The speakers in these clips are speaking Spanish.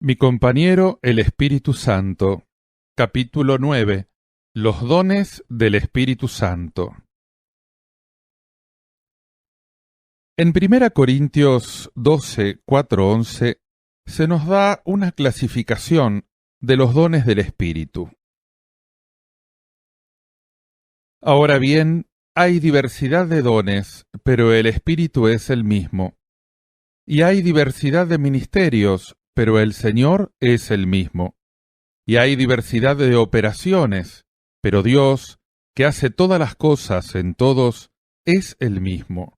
Mi compañero el Espíritu Santo. Capítulo 9. Los dones del Espíritu Santo. En 1 Corintios 12, 4, 11 se nos da una clasificación de los dones del Espíritu. Ahora bien, hay diversidad de dones, pero el Espíritu es el mismo. Y hay diversidad de ministerios, pero el Señor es el mismo. Y hay diversidad de operaciones, pero Dios, que hace todas las cosas en todos, es el mismo.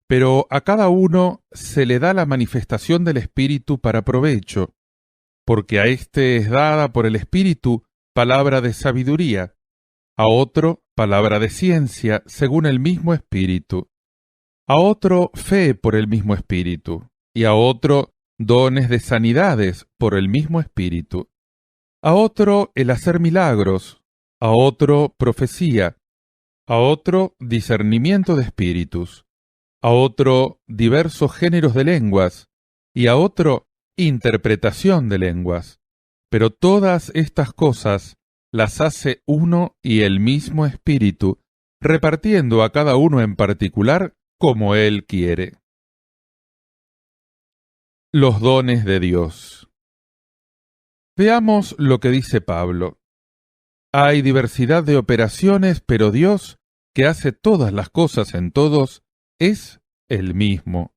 Pero a cada uno se le da la manifestación del Espíritu para provecho, porque a éste es dada por el Espíritu palabra de sabiduría, a otro palabra de ciencia según el mismo Espíritu, a otro fe por el mismo Espíritu, y a otro dones de sanidades por el mismo Espíritu, a otro el hacer milagros, a otro profecía, a otro discernimiento de espíritus, a otro diversos géneros de lenguas, y a otro interpretación de lenguas. Pero todas estas cosas las hace uno y el mismo Espíritu, repartiendo a cada uno en particular como Él quiere. Los dones de Dios. Veamos lo que dice Pablo. Hay diversidad de operaciones, pero Dios, que hace todas las cosas en todos, es el mismo.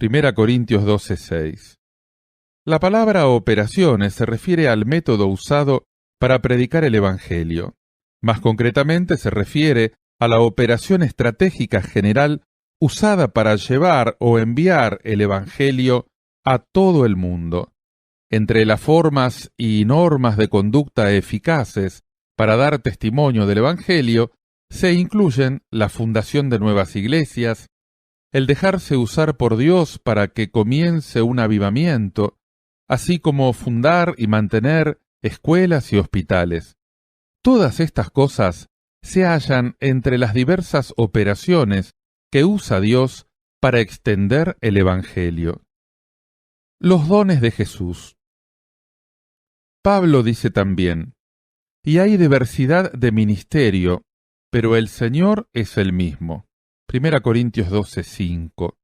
1 Corintios 12:6. La palabra operaciones se refiere al método usado para predicar el Evangelio. Más concretamente se refiere a la operación estratégica general usada para llevar o enviar el Evangelio a todo el mundo. Entre las formas y normas de conducta eficaces para dar testimonio del Evangelio, se incluyen la fundación de nuevas iglesias, el dejarse usar por Dios para que comience un avivamiento, así como fundar y mantener escuelas y hospitales. Todas estas cosas se hallan entre las diversas operaciones que usa Dios para extender el Evangelio. Los dones de Jesús. Pablo dice también, y hay diversidad de ministerio, pero el Señor es el mismo. 1 Corintios 12:5.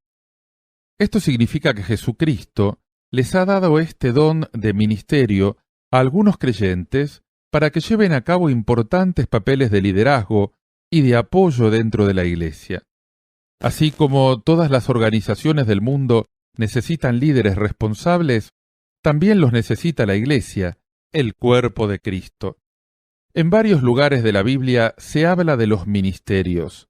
Esto significa que Jesucristo les ha dado este don de ministerio a algunos creyentes para que lleven a cabo importantes papeles de liderazgo y de apoyo dentro de la Iglesia. Así como todas las organizaciones del mundo necesitan líderes responsables, también los necesita la Iglesia, el cuerpo de Cristo. En varios lugares de la Biblia se habla de los ministerios.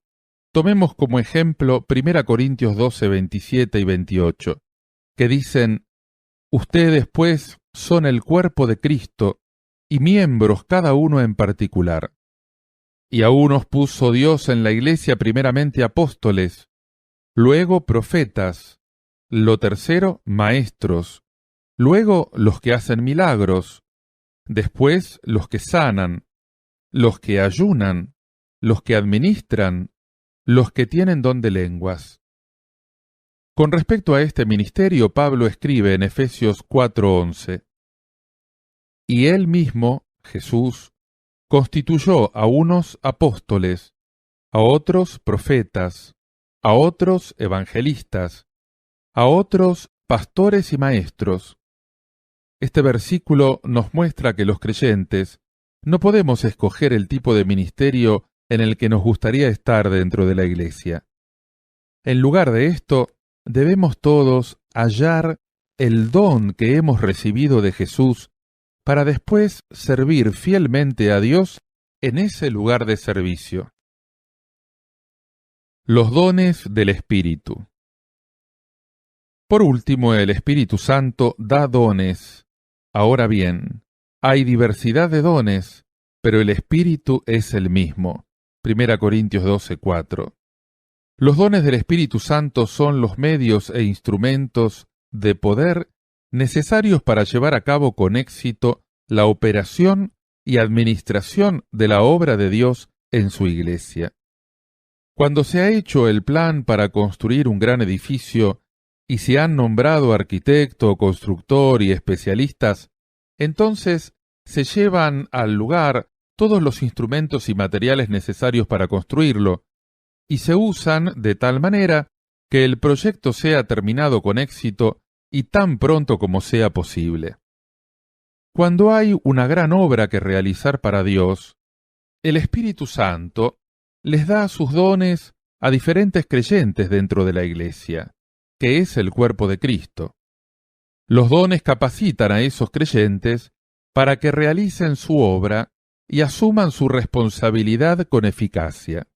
Tomemos como ejemplo 1 Corintios 12, 27 y 28, que dicen: Ustedes, pues, son el cuerpo de Cristo, y miembros cada uno en particular. Y a unos puso Dios en la Iglesia primeramente apóstoles, luego profetas, lo tercero maestros, luego los que hacen milagros, después los que sanan, los que ayunan, los que administran, los que tienen don de lenguas. Con respecto a este ministerio, Pablo escribe en Efesios 4:11, y él mismo, Jesús, constituyó a unos apóstoles, a otros profetas, a otros evangelistas, a otros pastores y maestros. Este versículo nos muestra que los creyentes no podemos escoger el tipo de ministerio en el que nos gustaría estar dentro de la Iglesia. En lugar de esto, debemos todos hallar el don que hemos recibido de Jesús para después servir fielmente a Dios en ese lugar de servicio. Los dones del Espíritu. Por último, el Espíritu Santo da dones. Ahora bien, hay diversidad de dones, pero el Espíritu es el mismo. 1 Corintios 12:4. Los dones del Espíritu Santo son los medios e instrumentos de poder necesarios para llevar a cabo con éxito la operación y administración de la obra de Dios en su Iglesia. Cuando se ha hecho el plan para construir un gran edificio, y si han nombrado arquitecto, constructor y especialistas, entonces se llevan al lugar todos los instrumentos y materiales necesarios para construirlo, y se usan de tal manera que el proyecto sea terminado con éxito y tan pronto como sea posible. Cuando hay una gran obra que realizar para Dios, el Espíritu Santo les da sus dones a diferentes creyentes dentro de la Iglesia, que es el cuerpo de Cristo. Los dones capacitan a esos creyentes para que realicen su obra y asuman su responsabilidad con eficacia.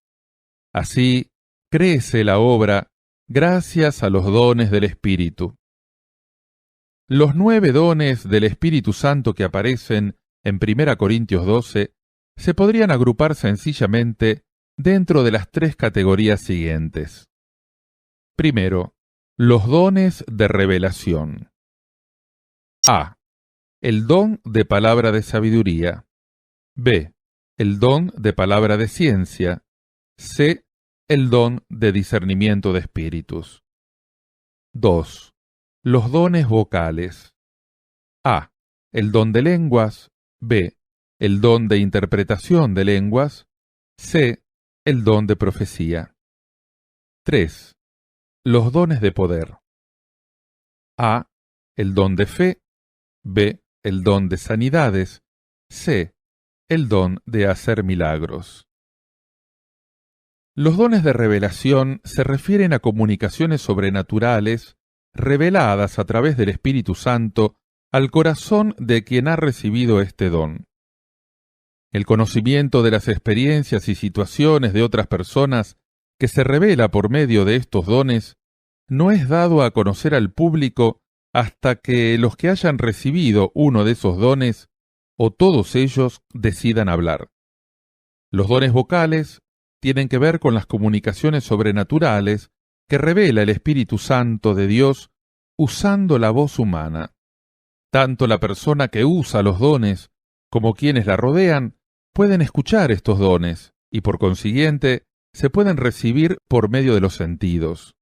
Así, crece la obra gracias a los dones del Espíritu. Los 9 dones del Espíritu Santo que aparecen en 1 Corintios 12 se podrían agrupar sencillamente dentro de las 3 categorías siguientes. Primero, los dones de revelación. A. El don de palabra de sabiduría. B. El don de palabra de ciencia. C. El don de discernimiento de espíritus. 2. Los dones vocales. A. El don de lenguas. B. El don de interpretación de lenguas. C. El don de profecía. 3. Los dones de poder. A. El don de fe. B. El don de sanidades. C. El don de hacer milagros. Los dones de revelación se refieren a comunicaciones sobrenaturales reveladas a través del Espíritu Santo al corazón de quien ha recibido este don. El conocimiento de las experiencias y situaciones de otras personas que se revela por medio de estos dones no es dado a conocer al público hasta que los que hayan recibido uno de esos dones o todos ellos decidan hablar. Los dones vocales tienen que ver con las comunicaciones sobrenaturales que revela el Espíritu Santo de Dios usando la voz humana. Tanto la persona que usa los dones como quienes la rodean pueden escuchar estos dones y por consiguiente se pueden recibir por medio de los sentidos.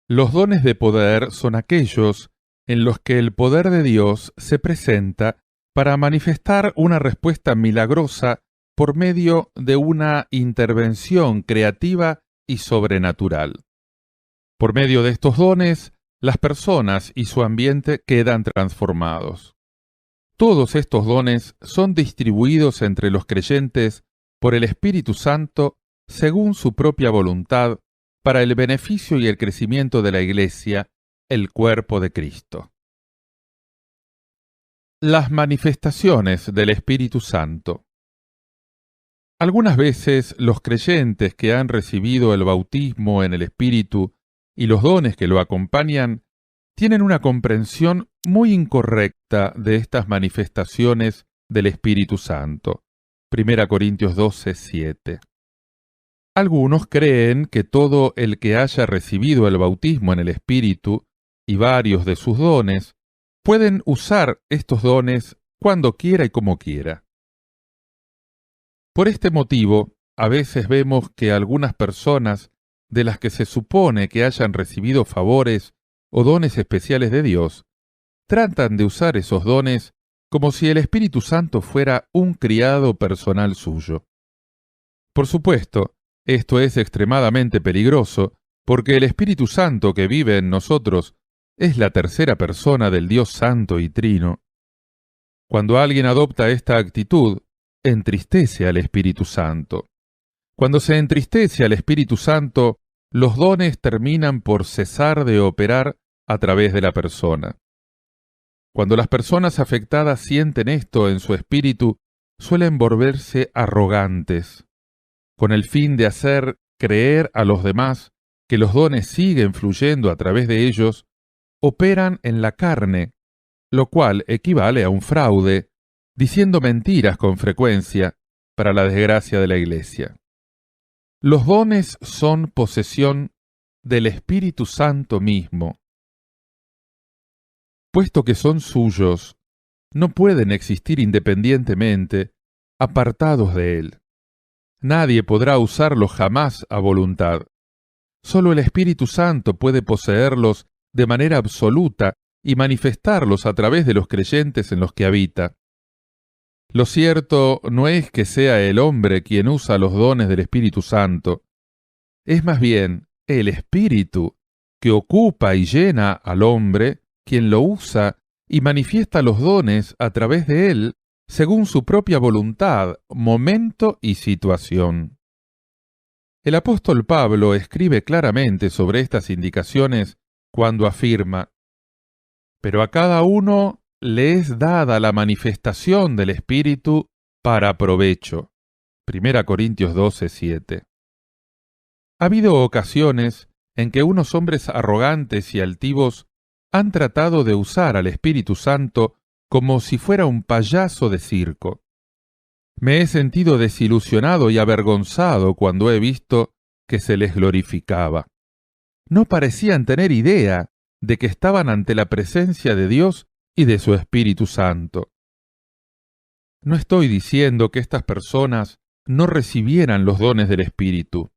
Los dones de poder son aquellos en los que el poder de Dios se presenta para manifestar una respuesta milagrosa por medio de una intervención creativa y sobrenatural. Por medio de estos dones, las personas y su ambiente quedan transformados. Todos estos dones son distribuidos entre los creyentes por el Espíritu Santo según su propia voluntad para el beneficio y el crecimiento de la Iglesia, el cuerpo de Cristo. Las manifestaciones del Espíritu Santo. Algunas veces los creyentes que han recibido el bautismo en el Espíritu y los dones que lo acompañan tienen una comprensión muy incorrecta de estas manifestaciones del Espíritu Santo. 1 Corintios 12, 7. Algunos creen que todo el que haya recibido el bautismo en el Espíritu y varios de sus dones pueden usar estos dones cuando quiera y como quiera. Por este motivo, a veces vemos que algunas personas de las que se supone que hayan recibido favores o dones especiales de Dios, tratan de usar esos dones como si el Espíritu Santo fuera un criado personal suyo. Por supuesto, esto es extremadamente peligroso porque el Espíritu Santo que vive en nosotros es la tercera persona del Dios Santo y Trino. Cuando alguien adopta esta actitud, entristece al Espíritu Santo. Cuando se entristece al Espíritu Santo, los dones terminan por cesar de operar a través de la persona. Cuando las personas afectadas sienten esto en su espíritu, suelen volverse arrogantes, con el fin de hacer creer a los demás que los dones siguen fluyendo a través de ellos, operan en la carne, lo cual equivale a un fraude, diciendo mentiras con frecuencia para la desgracia de la Iglesia. Los dones son posesión del Espíritu Santo mismo. Puesto que son suyos, no pueden existir independientemente, apartados de Él. Nadie podrá usarlos jamás a voluntad. Solo el Espíritu Santo puede poseerlos de manera absoluta y manifestarlos a través de los creyentes en los que habita. Lo cierto no es que sea el hombre quien usa los dones del Espíritu Santo, es más bien el Espíritu que ocupa y llena al hombre, quien lo usa y manifiesta los dones a través de él, según su propia voluntad, momento y situación. El apóstol Pablo escribe claramente sobre estas indicaciones cuando afirma: pero a cada uno le es dada la manifestación del Espíritu para provecho. 1 Corintios 12:7. Ha habido ocasiones en que unos hombres arrogantes y altivos han tratado de usar al Espíritu Santo como si fuera un payaso de circo. Me he sentido desilusionado y avergonzado cuando he visto que se les glorificaba. No parecían tener idea de que estaban ante la presencia de Dios y de su Espíritu Santo. No estoy diciendo que estas personas no recibieran los dones del Espíritu.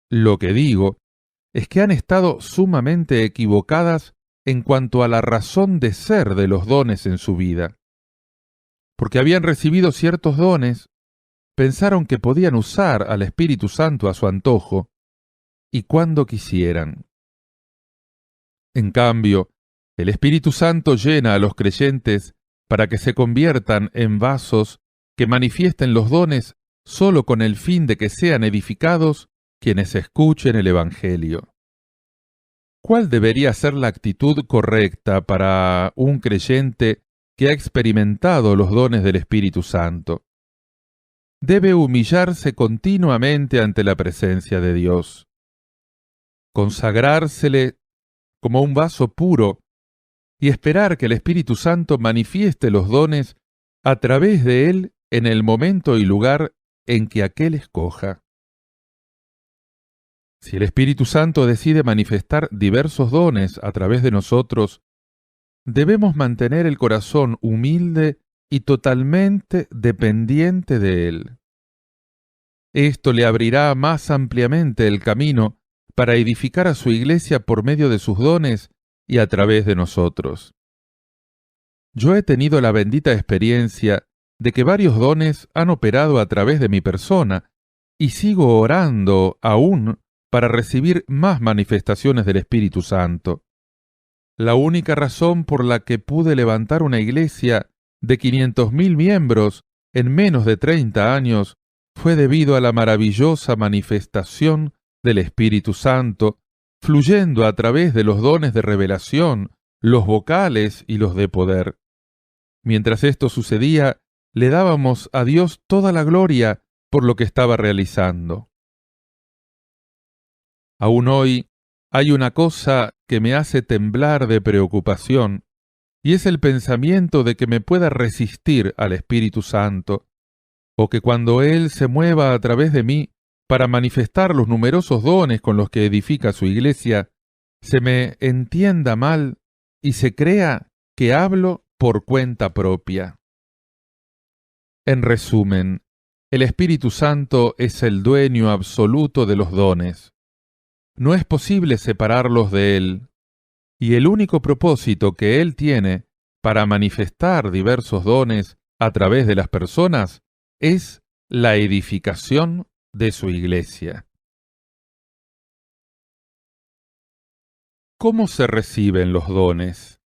Lo que digo es que han estado sumamente equivocadas en cuanto a la razón de ser de los dones en su vida. Porque habían recibido ciertos dones, pensaron que podían usar al Espíritu Santo a su antojo y cuando quisieran. En cambio, el Espíritu Santo llena a los creyentes para que se conviertan en vasos que manifiesten los dones solo con el fin de que sean edificados quienes escuchen el Evangelio. ¿Cuál debería ser la actitud correcta para un creyente que ha experimentado los dones del Espíritu Santo? Debe humillarse continuamente ante la presencia de Dios, consagrársele como un vaso puro y esperar que el Espíritu Santo manifieste los dones a través de él en el momento y lugar en que aquél escoja. Si el Espíritu Santo decide manifestar diversos dones a través de nosotros, debemos mantener el corazón humilde y totalmente dependiente de él. Esto le abrirá más ampliamente el camino para edificar a su iglesia por medio de sus dones y a través de nosotros. Yo he tenido la bendita experiencia de que varios dones han operado a través de mi persona y sigo orando aún para recibir más manifestaciones del Espíritu Santo. La única razón por la que pude levantar una iglesia de 500.000 miembros en menos de 30 años fue debido a la maravillosa manifestación del Espíritu Santo, fluyendo a través de los dones de revelación, los vocales y los de poder. Mientras esto sucedía, le dábamos a Dios toda la gloria por lo que estaba realizando. Aún hoy hay una cosa que me hace temblar de preocupación, y es el pensamiento de que me pueda resistir al Espíritu Santo, o que cuando Él se mueva a través de mí para manifestar los numerosos dones con los que edifica su iglesia, se me entienda mal y se crea que hablo por cuenta propia. En resumen, el Espíritu Santo es el dueño absoluto de los dones. No es posible separarlos de Él, y el único propósito que Él tiene para manifestar diversos dones a través de las personas es la edificación de su iglesia. ¿Cómo se reciben los dones?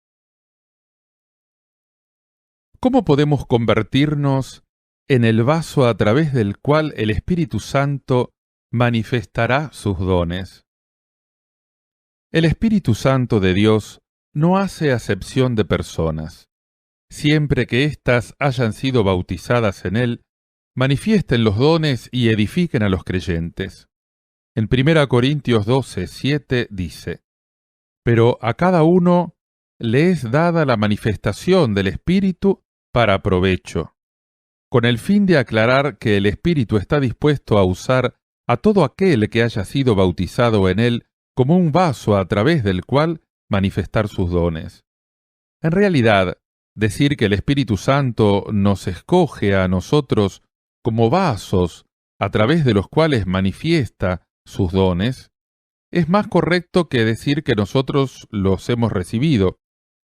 ¿Cómo podemos convertirnos en el vaso a través del cual el Espíritu Santo manifestará sus dones? El Espíritu Santo de Dios no hace acepción de personas. Siempre que éstas hayan sido bautizadas en Él, manifiesten los dones y edifiquen a los creyentes. En 1 Corintios 12:7 dice: pero a cada uno le es dada la manifestación del Espíritu para provecho, con el fin de aclarar que el Espíritu está dispuesto a usar a todo aquel que haya sido bautizado en Él como un vaso a través del cual manifestar sus dones. En realidad, decir que el Espíritu Santo nos escoge a nosotros como vasos a través de los cuales manifiesta sus dones es más correcto que decir que nosotros los hemos recibido,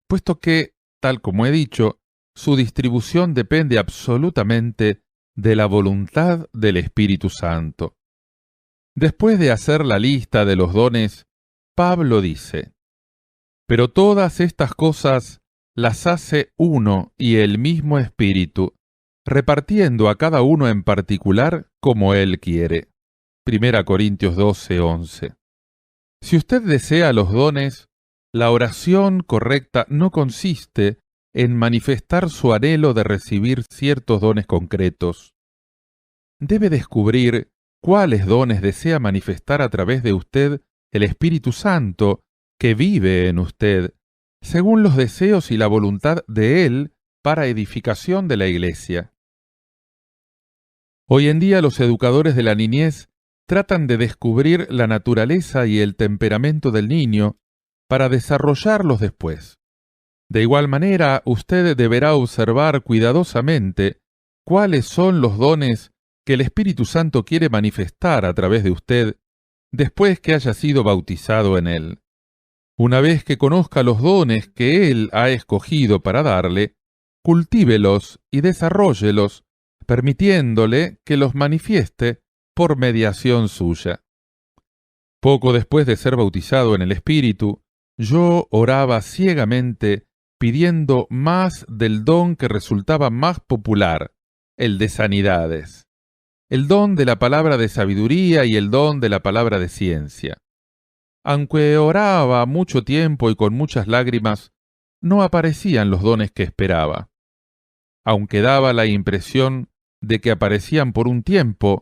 puesto que, tal como he dicho, su distribución depende absolutamente de la voluntad del Espíritu Santo. Después de hacer la lista de los dones, Pablo dice: pero todas estas cosas las hace uno y el mismo Espíritu, repartiendo a cada uno en particular como Él quiere. 1 Corintios 12:11. Si usted desea los dones, la oración correcta no consiste en manifestar su anhelo de recibir ciertos dones concretos. Debe descubrir cuáles dones desea manifestar a través de usted el Espíritu Santo que vive en usted, según los deseos y la voluntad de Él para edificación de la Iglesia. Hoy en día los educadores de la niñez tratan de descubrir la naturaleza y el temperamento del niño para desarrollarlos después. De igual manera, usted deberá observar cuidadosamente cuáles son los dones que el Espíritu Santo quiere manifestar a través de usted después que haya sido bautizado en Él. Una vez que conozca los dones que Él ha escogido para darle, cultívelos y desarróllelos, permitiéndole que los manifieste por mediación suya. Poco después de ser bautizado en el Espíritu, yo oraba ciegamente pidiendo más del don que resultaba más popular, el de sanidades, el don de la palabra de sabiduría y el don de la palabra de ciencia. Aunque oraba mucho tiempo y con muchas lágrimas, no aparecían los dones que esperaba. Aunque daba la impresión de que aparecían por un tiempo,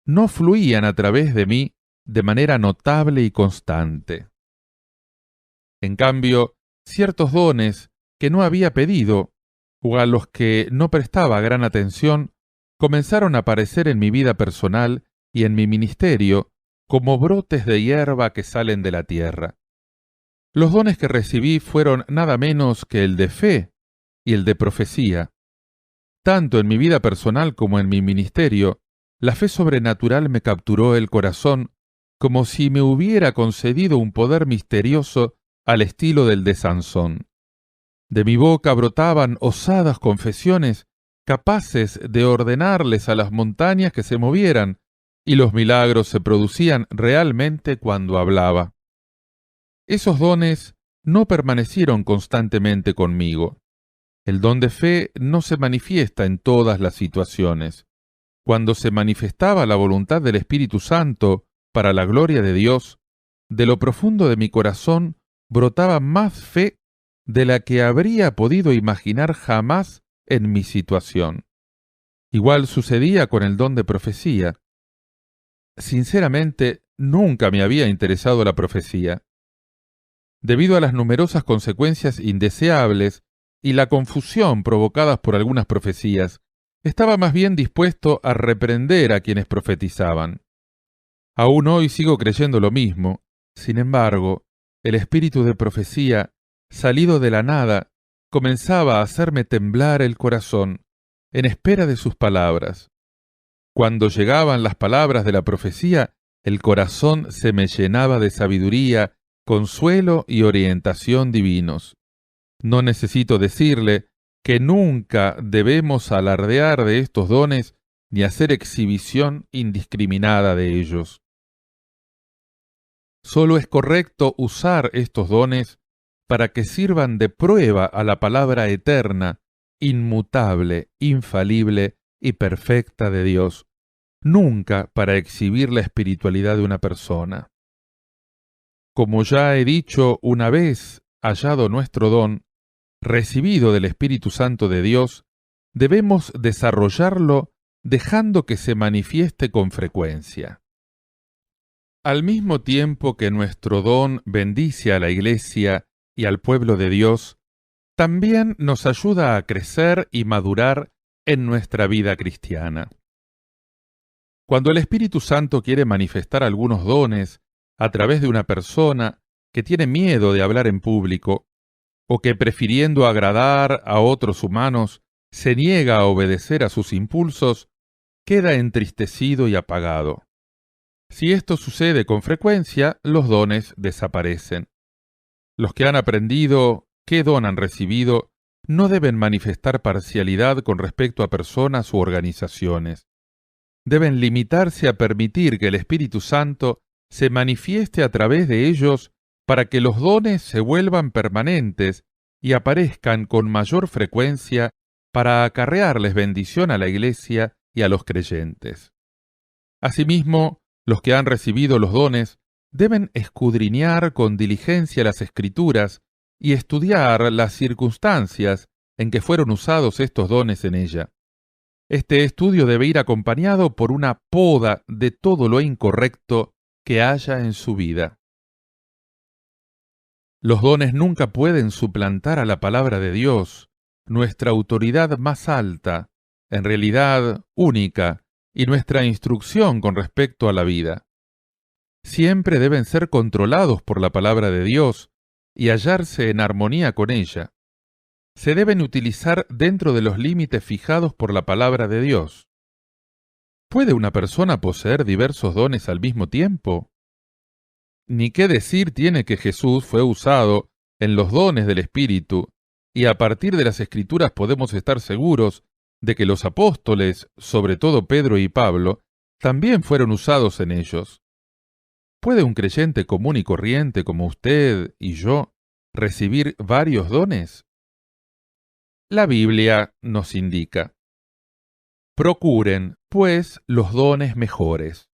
no fluían a través de mí de manera notable y constante. En cambio, ciertos dones que no había pedido o a los que no prestaba gran atención comenzaron a aparecer en mi vida personal y en mi ministerio como brotes de hierba que salen de la tierra. Los dones que recibí fueron nada menos que el de fe y el de profecía. Tanto en mi vida personal como en mi ministerio, la fe sobrenatural me capturó el corazón como si me hubiera concedido un poder misterioso al estilo del de Sansón. De mi boca brotaban osadas confesiones capaces de ordenarles a las montañas que se movieran, y los milagros se producían realmente cuando hablaba. Esos dones no permanecieron constantemente conmigo. El don de fe no se manifiesta en todas las situaciones. Cuando se manifestaba la voluntad del Espíritu Santo para la gloria de Dios, de lo profundo de mi corazón brotaba más fe de la que habría podido imaginar jamás en mi situación. Igual sucedía con el don de profecía. Sinceramente, nunca me había interesado la profecía. Debido a las numerosas consecuencias indeseables y la confusión provocadas por algunas profecías, estaba más bien dispuesto a reprender a quienes profetizaban. Aún hoy sigo creyendo lo mismo. Sin embargo, el espíritu de profecía, salido de la nada, comenzaba a hacerme temblar el corazón, en espera de sus palabras. Cuando llegaban las palabras de la profecía, el corazón se me llenaba de sabiduría, consuelo y orientación divinos. No necesito decirle que nunca debemos alardear de estos dones ni hacer exhibición indiscriminada de ellos. Solo es correcto usar estos dones para que sirvan de prueba a la palabra eterna, inmutable, infalible y perfecta de Dios, nunca para exhibir la espiritualidad de una persona. Como ya he dicho, una vez hallado nuestro don, recibido del Espíritu Santo de Dios, debemos desarrollarlo dejando que se manifieste con frecuencia. Al mismo tiempo que nuestro don bendice a la Iglesia y al pueblo de Dios, también nos ayuda a crecer y madurar en nuestra vida cristiana. Cuando el Espíritu Santo quiere manifestar algunos dones a través de una persona que tiene miedo de hablar en público, o que prefiriendo agradar a otros humanos se niega a obedecer a sus impulsos, queda entristecido y apagado. Si esto sucede con frecuencia, los dones desaparecen. Los que han aprendido qué don han recibido no deben manifestar parcialidad con respecto a personas u organizaciones. Deben limitarse a permitir que el Espíritu Santo se manifieste a través de ellos para que los dones se vuelvan permanentes y aparezcan con mayor frecuencia para acarrearles bendición a la Iglesia y a los creyentes. Asimismo, los que han recibido los dones deben escudriñar con diligencia las Escrituras y estudiar las circunstancias en que fueron usados estos dones en ella. Este estudio debe ir acompañado por una poda de todo lo incorrecto que haya en su vida. Los dones nunca pueden suplantar a la palabra de Dios, nuestra autoridad más alta, en realidad única, y nuestra instrucción con respecto a la vida. Siempre deben ser controlados por la palabra de Dios y hallarse en armonía con ella. Se deben utilizar dentro de los límites fijados por la palabra de Dios. ¿Puede una persona poseer diversos dones al mismo tiempo? Ni qué decir tiene que Jesús fue usado en los dones del Espíritu, y a partir de las Escrituras podemos estar seguros de que los apóstoles, sobre todo Pedro y Pablo, también fueron usados en ellos. ¿Puede un creyente común y corriente como usted y yo recibir varios dones? La Biblia nos indica: procuren, pues, los dones mejores.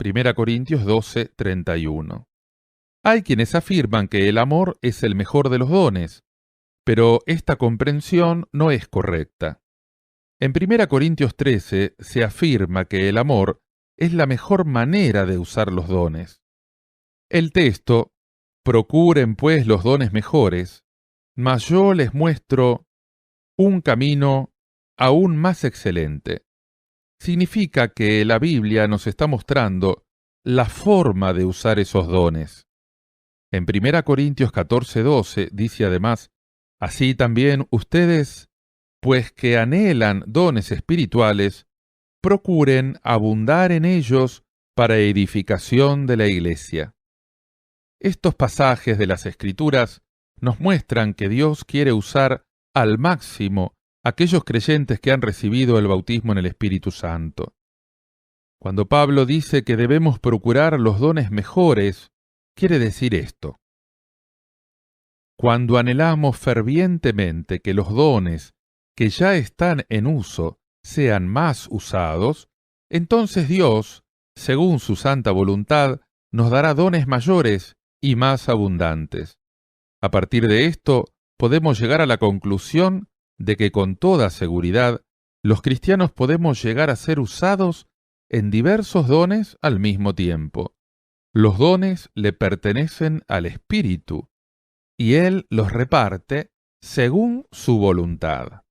1 Corintios 12, 31. Hay quienes afirman que el amor es el mejor de los dones, pero esta comprensión no es correcta. En 1 Corintios 13 se afirma que el amor es la mejor manera de usar los dones. El texto, procuren pues los dones mejores, mas yo les muestro un camino aún más excelente. Significa que la Biblia nos está mostrando la forma de usar esos dones. En 1 Corintios 14:12 dice además: así también ustedes, pues que anhelan dones espirituales, procuren abundar en ellos para edificación de la Iglesia. Estos pasajes de las Escrituras nos muestran que Dios quiere usar al máximo aquellos creyentes que han recibido el bautismo en el Espíritu Santo. Cuando Pablo dice que debemos procurar los dones mejores, quiere decir esto: cuando anhelamos fervientemente que los dones que ya están en uso sean más usados, entonces Dios, según su santa voluntad, nos dará dones mayores y más abundantes. A partir de esto, podemos llegar a la conclusión de que con toda seguridad los cristianos podemos llegar a ser usados en diversos dones al mismo tiempo. Los dones le pertenecen al Espíritu, y Él los reparte según su voluntad.